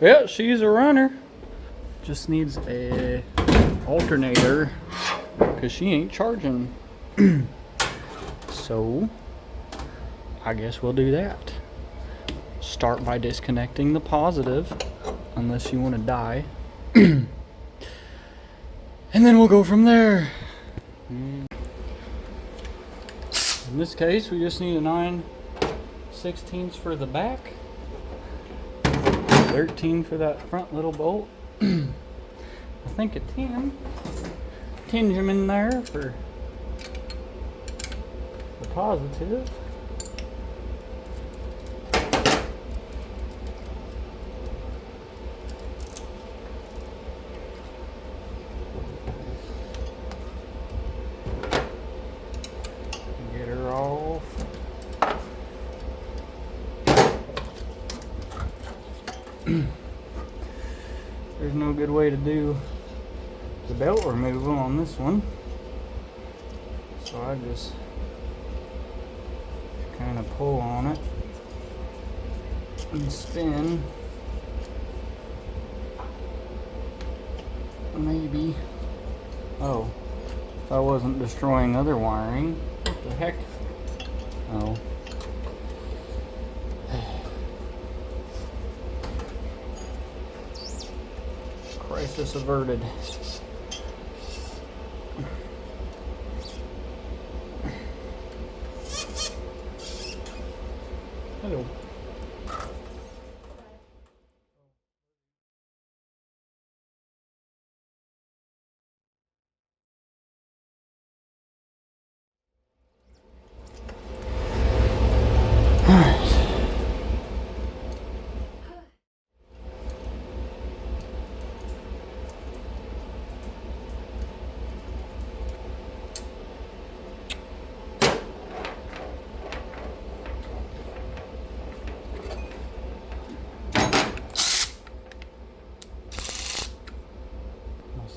Yeah, she's a runner. Just needs a alternator because she ain't charging. So I guess we'll do that. Start by disconnecting the positive, unless you want to die. And then we'll go from there. In this case, we just need a 9/16 for the back, 13 for that front little bolt. I think a 10. Tinge them in there for the positive. Get her off. There's no good way to do the belt removal on this one, so I just kind of pull on it and spin. Maybe. Oh, if I wasn't destroying other wiring. What the heck? Oh. Crisis averted. Hello.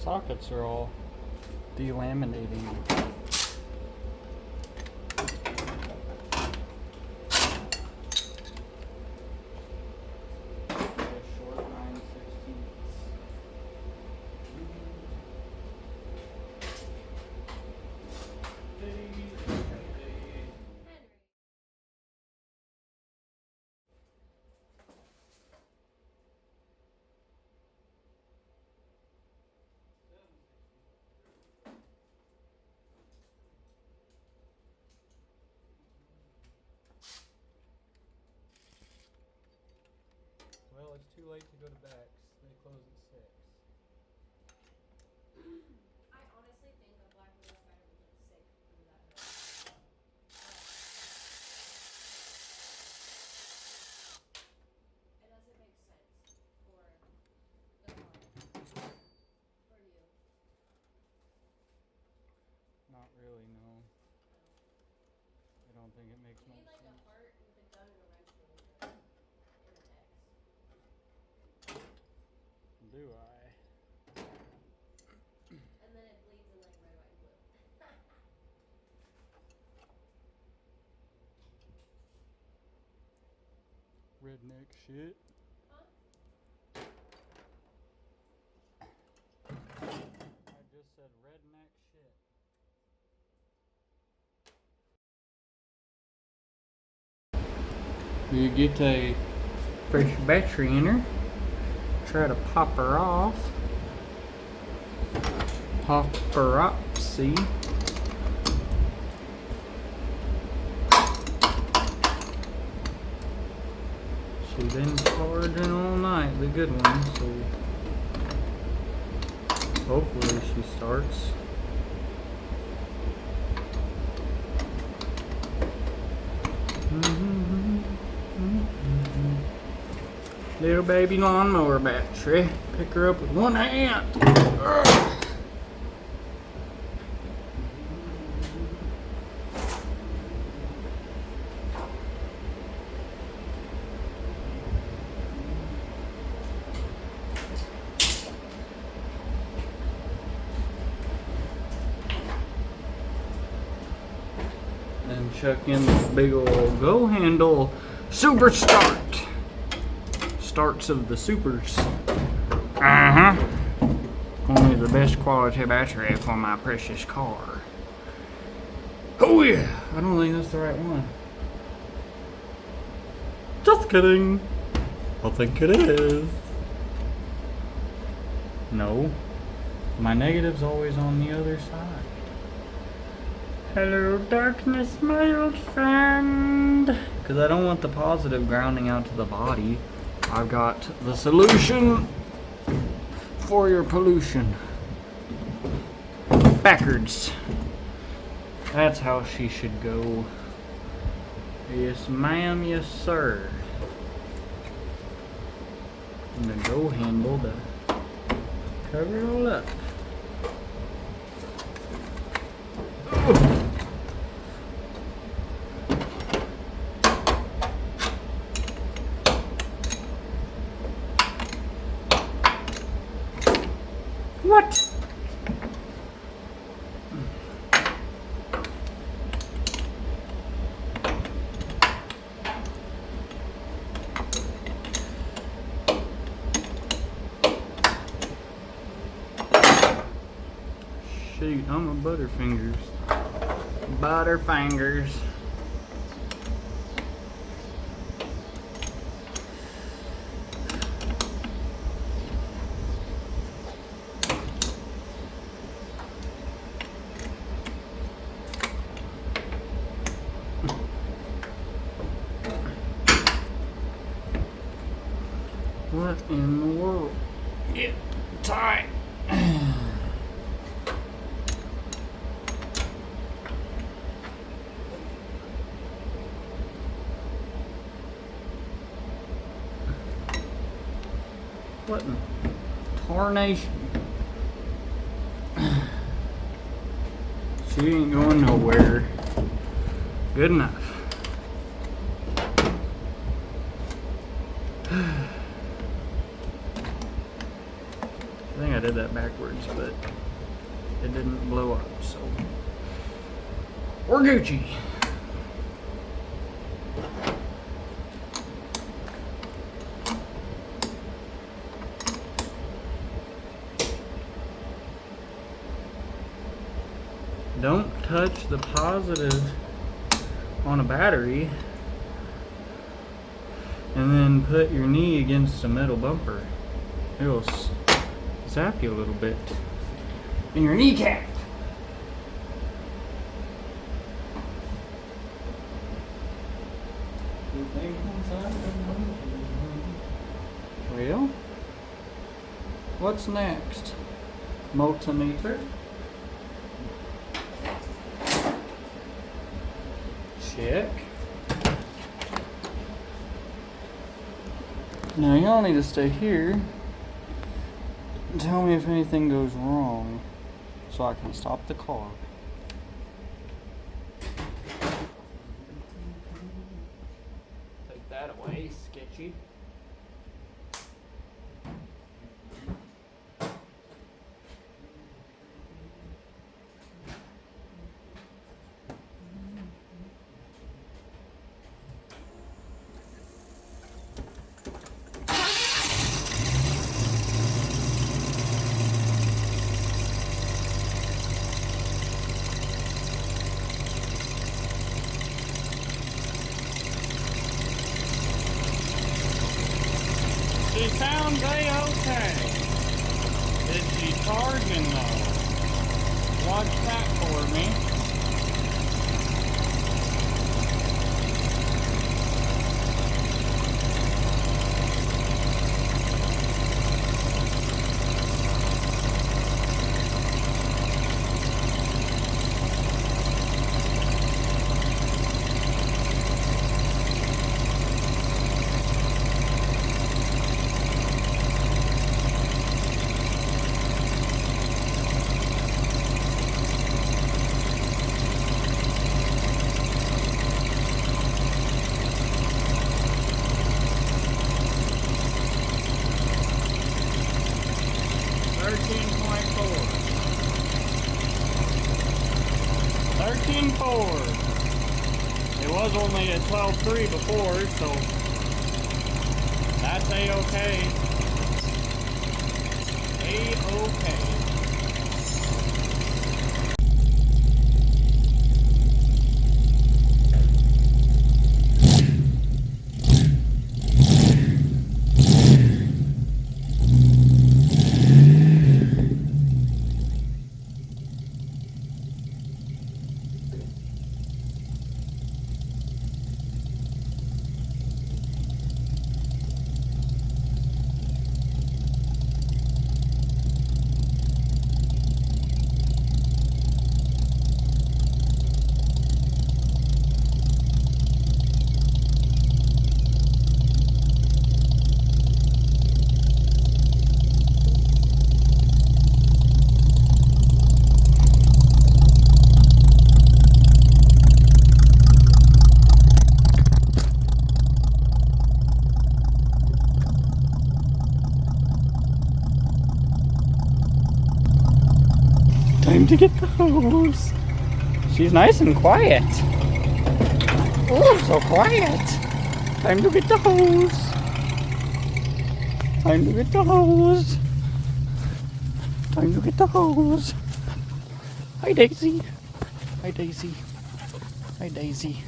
Sockets are all delaminating. Short 9/16. Well, it's too late to go to Bex. They close at 6. I honestly think that Black Widow Spider would look sick under that hood. It doesn't make sense for the car. For you. Not really, no. I don't think it makes You much need like a sense. heart with a gun and a wrench holder. And an X. Do I? And then it bleeds in like red, white, and blue. Redneck shit. Huh? I just said redneck shit. You get a fresh battery in her. Try to pop her off. Pop her up, see? She been charging all night, the good one, so hopefully she starts. Little baby lawnmower battery. Pick her up with one hand. Ugh. And chuck in the big old go handle. Super start. starts of the supers. Uh-huh. Only the best quality battery for my precious car. Oh yeah! I don't think that's the right one. Just kidding. I think it is. No. My negative's always on the other side. Hello, darkness, my old friend. Because I don't want the positive grounding out to the body. I've got the solution for your pollution. Backwards. That's how she should go. Yes, ma'am, yes, sir. And the go handle to cover it all up. What? Shoot, I'm a butterfingers. Butterfingers. What in the world? Get tight. What in tarnation? She ain't going nowhere. Good enough. I think I did that backwards, but it didn't blow up, so we're Gucci. Don't touch the positive on a battery and then put your knee against a metal bumper. It'll zap you a little bit in your kneecap. Well, what's next? Multimeter. Check. Now y'all need to stay here and tell me if anything goes wrong so I can stop the car. Take that away, sketchy. She sounds a-okay. Is she charging though? Watch that for me. It was only at 12.3 before, so that's It's A-okay. A-okay. Time to get the hose. She's nice and quiet. Oh, so quiet. Time to get the hose. Time to get the hose. Time to get the hose. Hi, Daisy. Hi, Daisy. Hi, Daisy.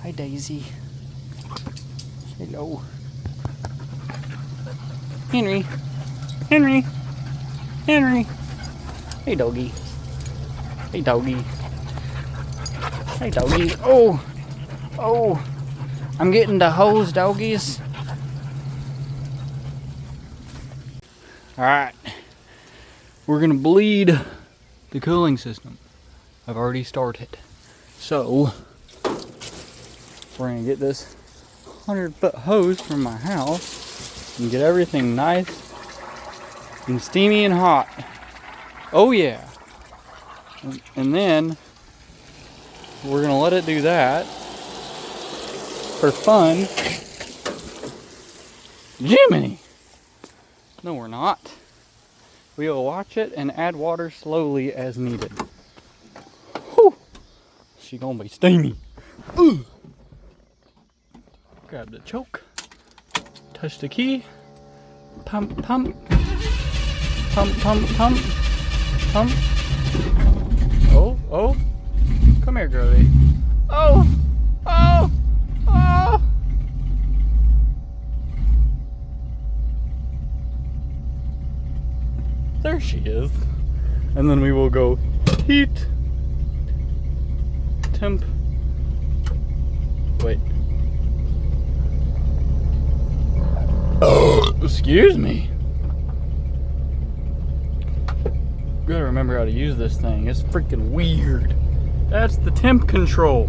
Hi, Daisy. Hello. Henry. Henry. Henry. Hey, doggy. Hey, doggy. Hey, doggy. Oh. Oh. I'm getting the hose, doggies. Alright. We're going to bleed the cooling system. I've already started. So, we're going to get this 100-foot hose from my house and get everything nice and steamy and hot. Oh yeah. And then we're gonna let it do that for fun. Jiminy! No, we're not. We will watch it and add water slowly as needed. Whew. She gonna be steamy. Ooh. Grab the choke. Touch the key. Pump, pump. Pump, pump, pump. Pump. Oh, oh. Come here, girlie. Oh, oh, oh. There she is. And then we will go heat, temp. Wait. Oh, excuse me. Gotta remember how to use this thing. It's freaking weird. That's the temp control.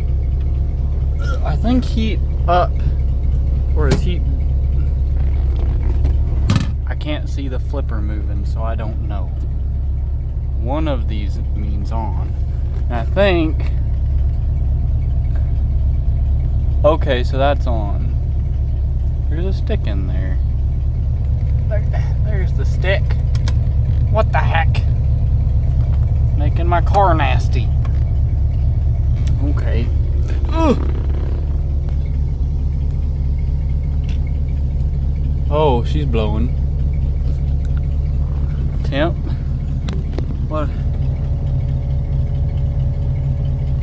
I think heat up, or is heat? I can't see the flipper moving, so I don't know. One of these means on. And I think, okay, so that's on. There's a stick in there. There's the stick. What the heck? Making my car nasty. Okay. Ugh. Oh, she's blowing. Temp. What?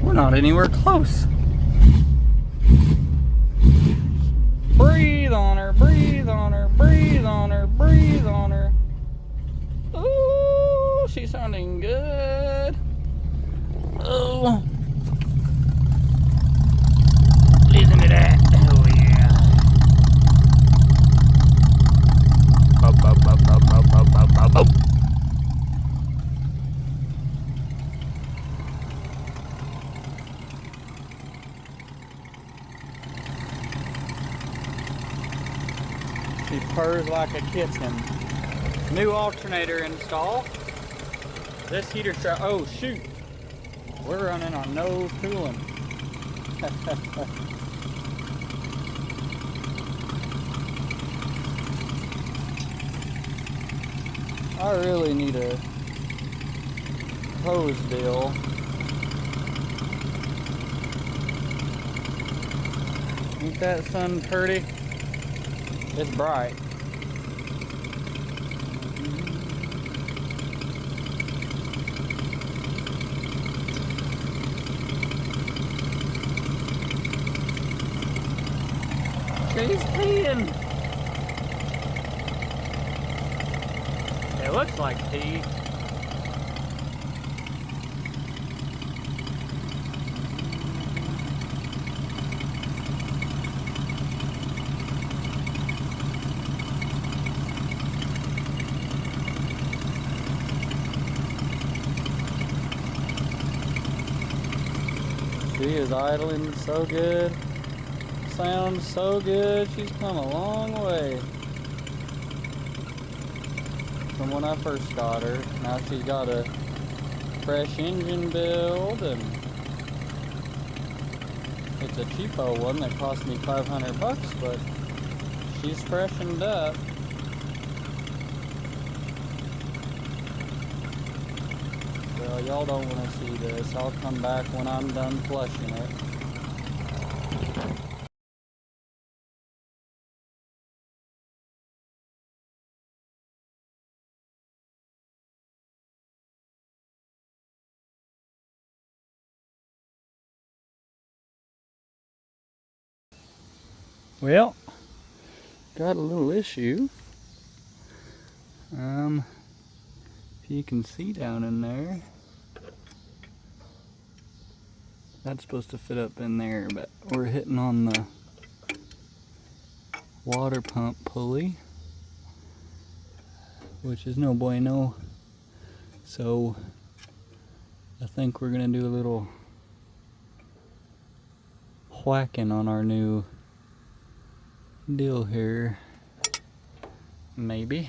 We're not anywhere close. Breathe on her, breathe on her, breathe on her, breathe on her. Ooh, she's sounding good. Oh. Listen to that. Oh yeah. Bop, bop, bop, bop, bop, bop, bop, bop, bop. She purrs like a kitten. New alternator install. This heater strap. Oh shoot. We're running on no coolant. I really need a hose deal. Ain't that sun pretty? It's bright. She's peeing. It looks like pee. She is idling so good. Sounds so good. She's come a long way from when I first got her. Now she's got a fresh engine build, and it's a cheapo one that cost me $500, but she's freshened up. Well, y'all don't want to see this. I'll come back when I'm done flushing it. Well, got a little issue. If you can see down in there, that's supposed to fit up in there, but we're hitting on the water pump pulley, which is no bueno. So I think we're gonna do a little whacking on our new deal here, maybe.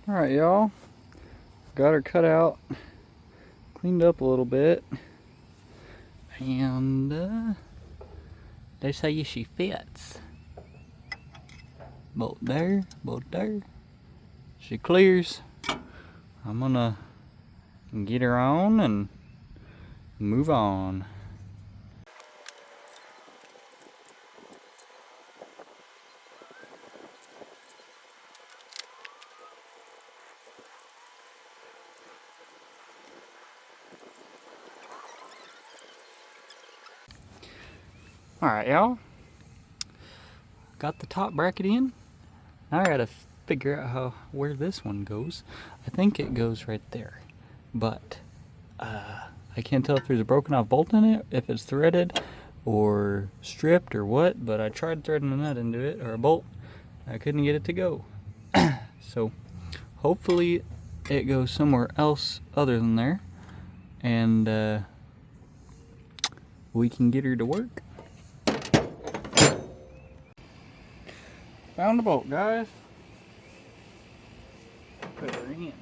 All right, y'all, got her cut out, cleaned up a little bit, and they say she fits. Both there, both there. She clears. I'm gonna get her on and move on. Alright, y'all. Got the top bracket in. Now I gotta figure out where this one goes. I think it goes right there. But I can't tell if there's a broken off bolt in it, if it's threaded or stripped or what, but I tried threading a nut into it, or a bolt. I couldn't get it to go. So hopefully it goes somewhere else other than there, and we can get her to work. Found the bolt, guys. Put her in.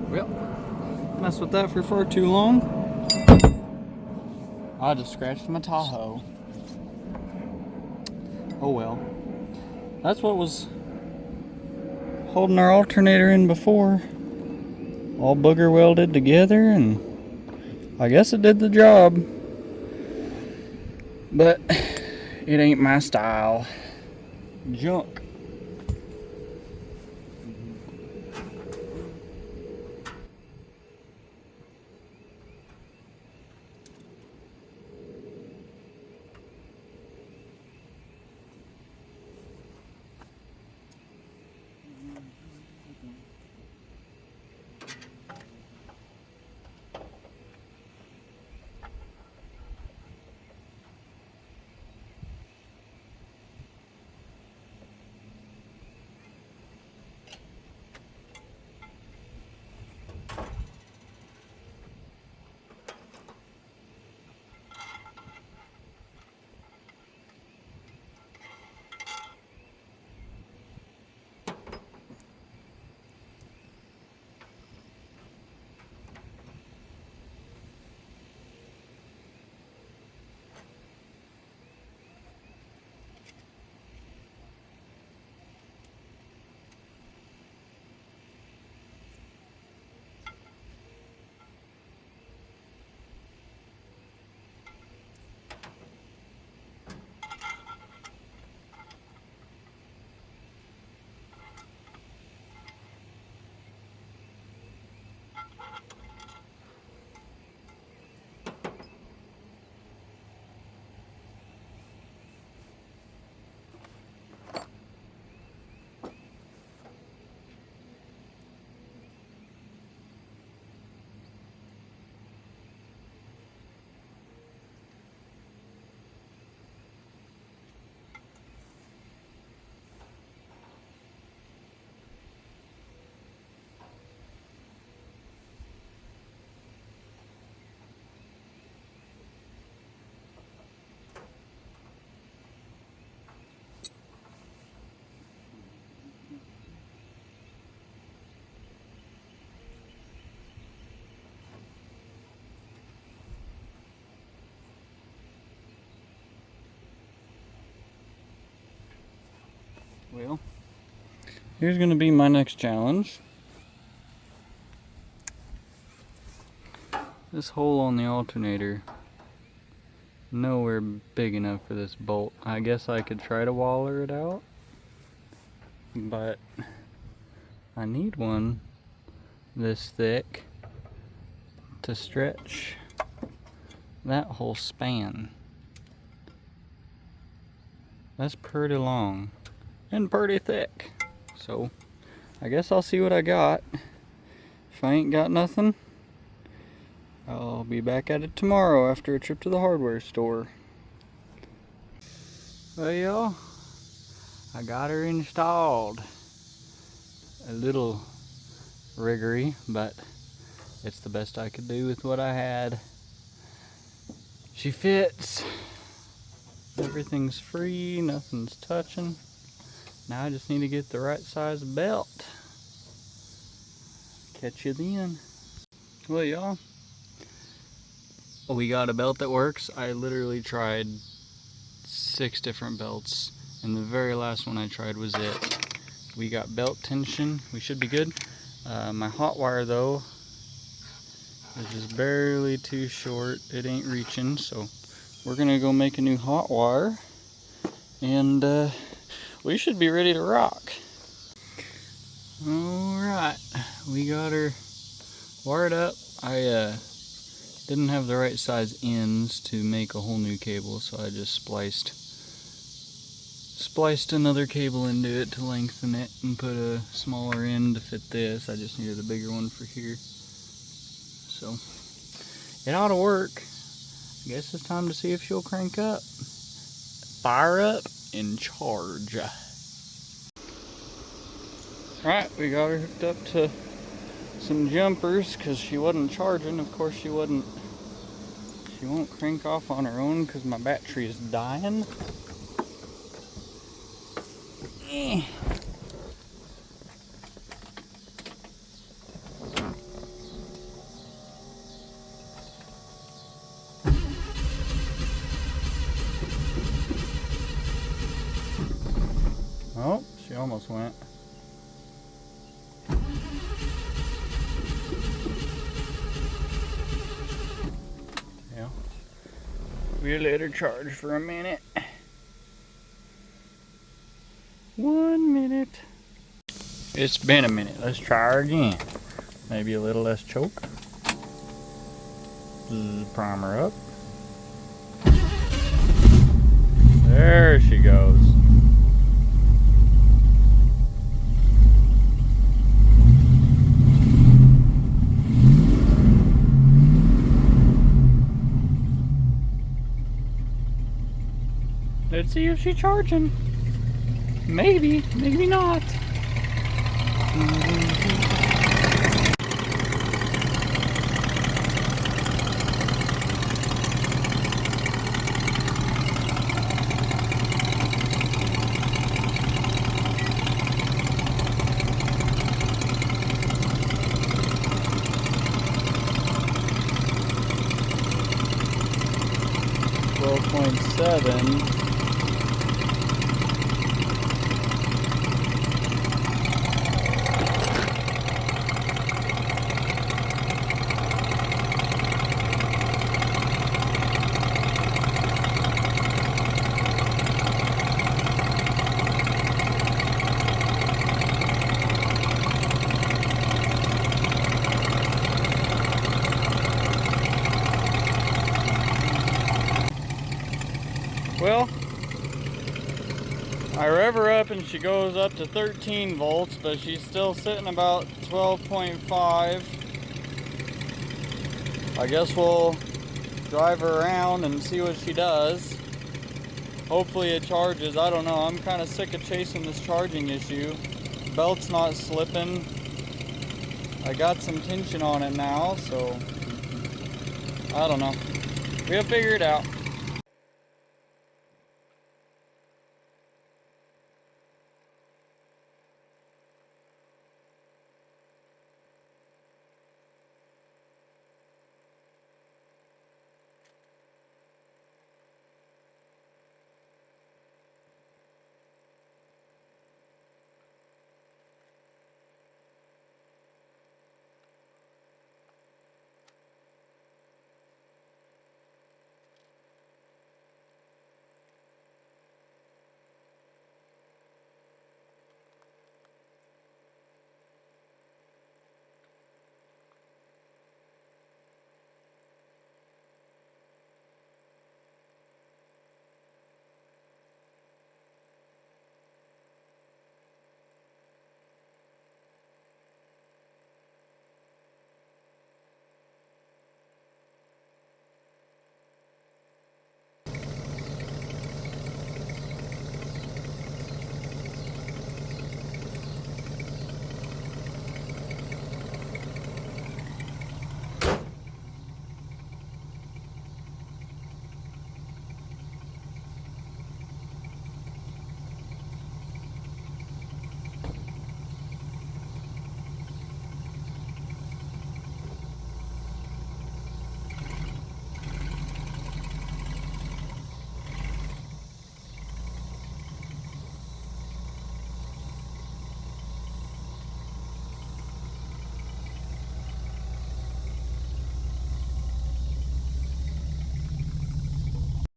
Well, messed with that for far too long. I just scratched my Tahoe. Oh well. That's what was holding our alternator in before. All booger welded together, and I guess it did the job. But it ain't my style. Junk. Well, here's gonna be my next challenge. This hole on the alternator, nowhere big enough for this bolt. I guess I could try to waller it out, but I need one this thick to stretch that whole span. That's pretty long and pretty thick. So I guess I'll see what I got. If I ain't got nothing, I'll be back at it tomorrow after a trip to the hardware store. Well, y'all, I got her installed. A little riggery, but it's the best I could do with what I had. She fits. Everything's free, nothing's touching. Now I just need to get the right size belt. Catch you then. Well, y'all, we got a belt that works. I literally tried 6 different belts, and the very last one I tried was it. We got belt tension. We should be good. My hot wire, though, is just barely too short. It ain't reaching, so we're gonna go make a new hot wire, and we should be ready to rock. Alright, we got her wired up. I didn't have the right size ends to make a whole new cable, so I just spliced another cable into it to lengthen it and put a smaller end to fit this. I just needed a bigger one for here. So it ought to work. I guess it's time to see if she'll crank up. Fire up and charge. Alright, we got her hooked up to some jumpers because she wasn't charging. Of course she won't crank off on her own because my battery is dying. Oh, she almost went. Yeah. We'll let her charge for a minute. 1 minute. It's been a minute. Let's try her again. Maybe a little less choke. Prime her up. There she goes. Let's see if she's charging. Maybe, maybe not. .7. Well, I rev her up and she goes up to 13 volts, but she's still sitting about 12.5. I guess we'll drive her around and see what she does. Hopefully it charges. I don't know. I'm kind of sick of chasing this charging issue. Belt's not slipping. I got some tension on it now, so I don't know. We'll figure it out.